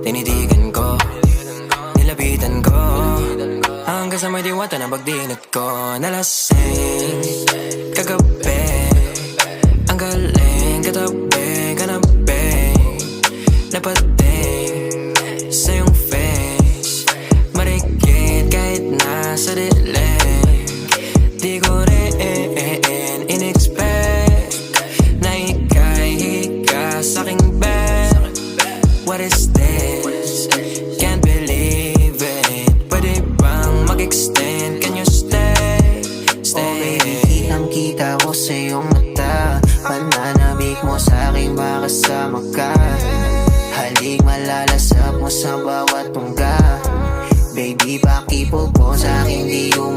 Tinitigan ko, nilapitan ko, hanggang sa may diwata na pagdinat ko. Nalasing, kagabi, ang galing, katabi, kanabi, napating sa iyong face, marikit kahit nasa dilim. Di ko rin in-expect na ika'y hika sa'king bed. What is this? Can't believe it. Pwede bang mag-extend? Can you stay? Stay. Oh baby, kitang-kita ko sa iyong mata. Pananabik mo sa'king makasama ka. Halik malalasap mo sa bawat tungga. Baby, pakipog mo sa'kin, di ko